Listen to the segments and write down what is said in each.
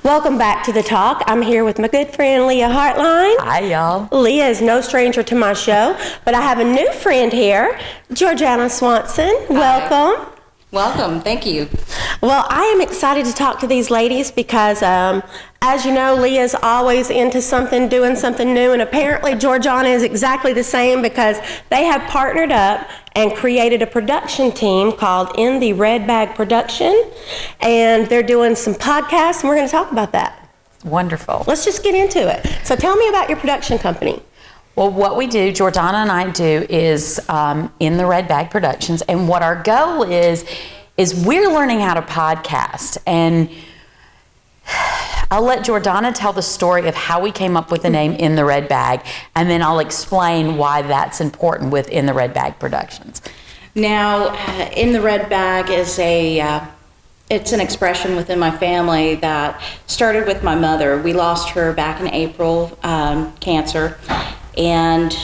Welcome back to The Talk. I'm here with my good friend Lea Hartline. Hi, y'all. Lea is no stranger to my show, but I have a new friend here, Jordana Swanson. Welcome. Welcome. Thank you. Well, I am excited to talk to these ladies because, as you know, Leah's always into something, doing something new, and apparently Jordana is exactly the same because they have partnered up and created a production team called In the Red Bag Production, and they're doing some podcasts, and we're going to talk about that. Wonderful. Let's just get into it. So tell me about your production company. Well, what we do, Jordana and I do, is In the Red Bag Productions, and what our goal is we're learning how to podcast, and I'll let Jordana tell the story of how we came up with the name In the Red Bag, and then I'll explain why that's important with In the Red Bag Productions. Now, In the Red Bag is it's an expression within my family that started with my mother. We lost her back in April, cancer, and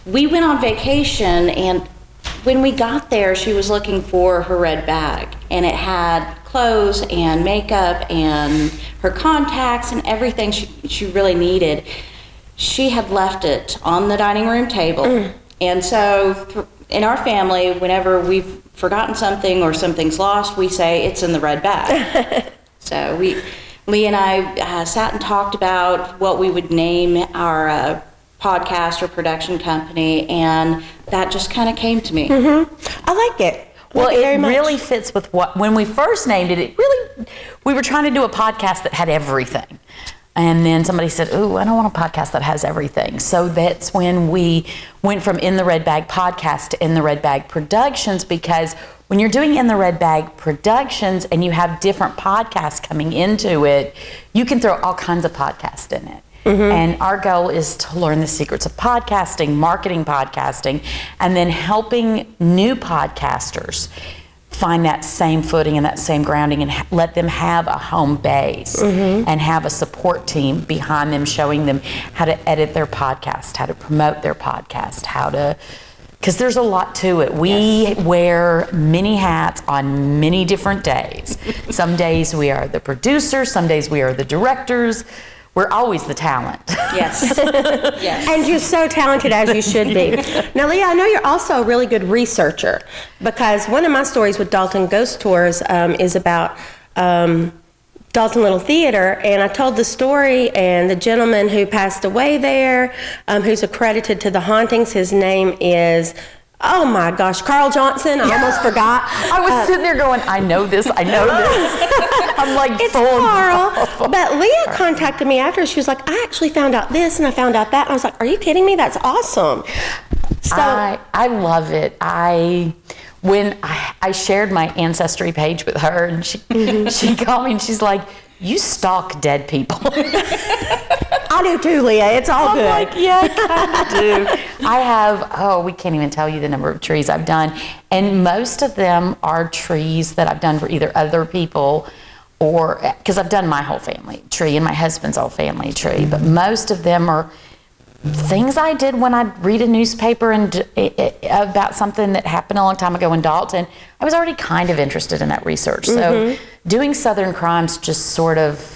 we went on vacation, and when we got there, she was looking for her red bag, and it had clothes and makeup and her contacts and everything she really needed. She had left it on the dining room table. And so in our family, whenever we've forgotten something or something's lost, we say it's in the red bag. So Lee and I sat and talked about what we would name our podcast or production company, and that just kind of came to me. I like it. Well, it really fits with when we first named it, we were trying to do a podcast that had everything. And then somebody said, ooh, I don't want a podcast that has everything. So that's when we went from In the Red Bag Podcast to In the Red Bag Productions, because when you're doing In the Red Bag Productions and you have different podcasts coming into it, you can throw all kinds of podcasts in it. And our goal is to learn the secrets of podcasting, marketing podcasting, and then helping new podcasters find that same footing and that same grounding, and let them have a home base and have a support team behind them, showing them how to edit their podcast, how to promote their podcast, because there's a lot to it. We wear many hats on many different days. Some days we are the producers, some days we are the directors. We're always the talent. Yes. Yes. And you're so talented, as you should be. Now, Lea, I know you're also a really good researcher, because one of my stories with Dalton Ghost Tours is about Dalton Little Theater, and I told the story, and the gentleman who passed away there, who's accredited to the hauntings, his name is, oh my gosh, Carl Johnson. I almost forgot. I was sitting there going, I know this. I'm like, it's Carl. But Lea contacted me after. She was like, I actually found out this and I found out that. And I was like, are you kidding me? That's awesome. So I love it. When I shared my Ancestry page with her, and she called me and she's like, you stalk dead people. I do too, Lea. It's all good. I'm like, yeah, I kind of do. I have, we can't even tell you the number of trees I've done. And most of them are trees that I've done for either other people or, because I've done my whole family tree and my husband's whole family tree. But most of them are things I did when I'd read a newspaper about something that happened a long time ago in Dalton. I was already kind of interested in that research. So doing Southern crimes just sort of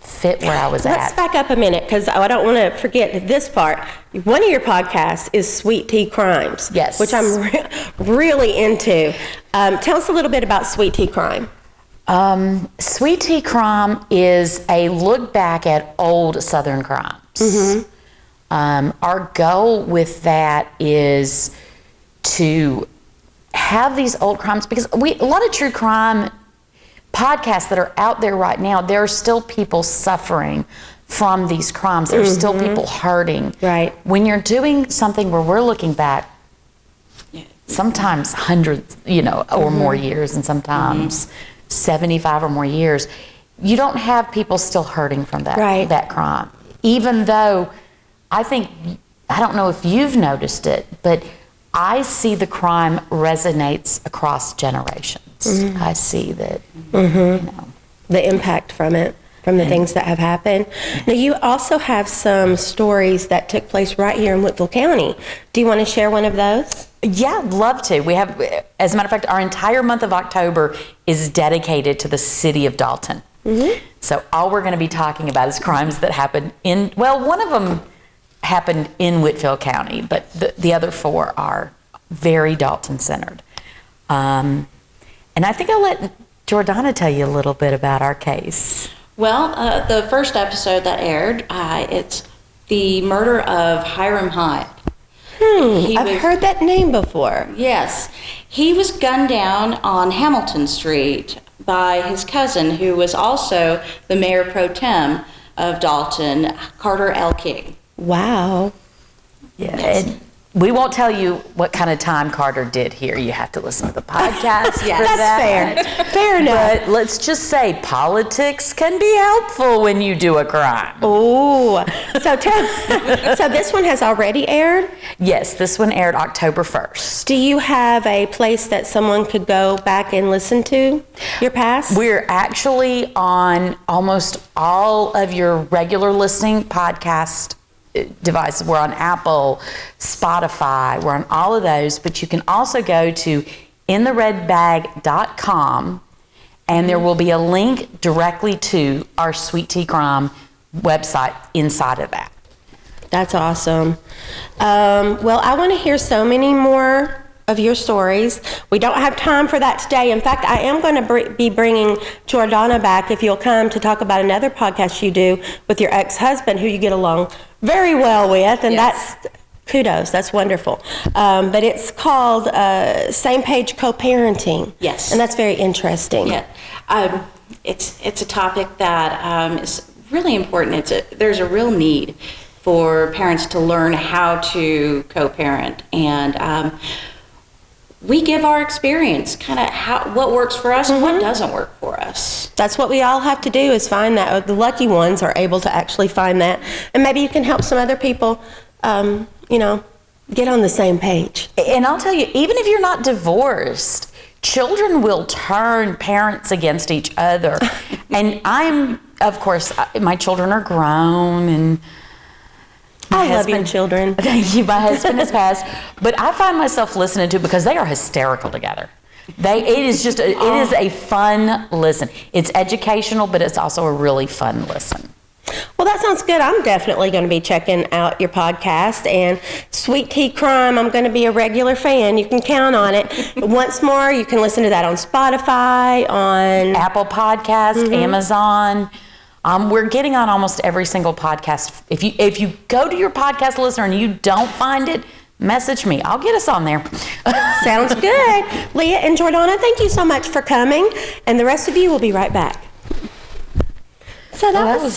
fit where I was at. Let's back up a minute, because I don't want to forget this part. One of your podcasts is Sweet Tea Crimes. Yes. Which I'm really into. Tell us a little bit about Sweet Tea Crime. Sweet Tea Crime is a look back at old Southern crimes. Our goal with that is to have these old crimes, because a lot of true crime podcasts that are out there right now, there are still people suffering from these crimes. There are still people hurting. Right. When you're doing something where we're looking back, sometimes hundreds, or more years, and sometimes 75 or more years, you don't have people still hurting from that crime. Even though I don't know if you've noticed it, but I see the crime resonates across generations. I see that, the impact from it, from the things that have happened. Now, you also have some stories that took place right here in Woodville County. Do you want to share one of those? Yeah, I'd love to. We have, as a matter of fact, our entire month of October is dedicated to the city of Dalton. So all we're going to be talking about is crimes that happened one of them happened in Whitfield County, but the other 4 are very Dalton-centered. And I think I'll let Jordana tell you a little bit about our case. Well, the first episode that aired, it's the murder of Hiram Hyatt. I've heard that name before. Yes. He was gunned down on Hamilton Street by his cousin, who was also the mayor pro tem of Dalton, Carter L. King. Wow. Yeah. Yes. And we won't tell you what kind of time Carter did here. You have to listen to the podcast. Yes. For That's that. fair. Fair enough. But let's just say politics can be helpful when you do a crime. Oh, so this one has already aired? Yes, this one aired October 1st. Do you have a place that someone could go back and listen to your past? We're actually on almost all of your regular listening podcast devices. We're on Apple, Spotify, we're on all of those, but you can also go to intheredbag.com and there will be a link directly to our Sweet Tea Crime website inside of that. That's awesome. Well, I want to hear so many more of your stories. We don't have time for that today. In fact, I am going to be bringing Jordana back if you'll come to talk about another podcast you do with your ex-husband who you get along very well with, and Yes. that's kudos. That's wonderful. But it's called Same Page Co-Parenting. Yes. And that's very interesting. Yeah. It's a topic that is really important. There's a real need for parents to learn how to co-parent, and we give our experience, kind of what works for us and what doesn't work for us. That's what we all have to do, is find that. The lucky ones are able to actually find that. And maybe you can help some other people, get on the same page. And I'll tell you, even if you're not divorced, children will turn parents against each other. And of course, my children are grown and I love your children. Thank you. My husband has passed, but I find myself listening to because they are hysterical together. It is a fun listen. It's educational, but it's also a really fun listen. Well, that sounds good. I'm definitely going to be checking out your podcast. And Sweet Tea Crime, I'm going to be a regular fan. You can count on it. Once more, you can listen to that on Spotify, on Apple Podcasts, Amazon. We're getting on almost every single podcast. If you go to your podcast listener and you don't find it, message me. I'll get us on there. Sounds good. Leah and Jordana, thank you so much for coming. And the rest of you will be right back. So that was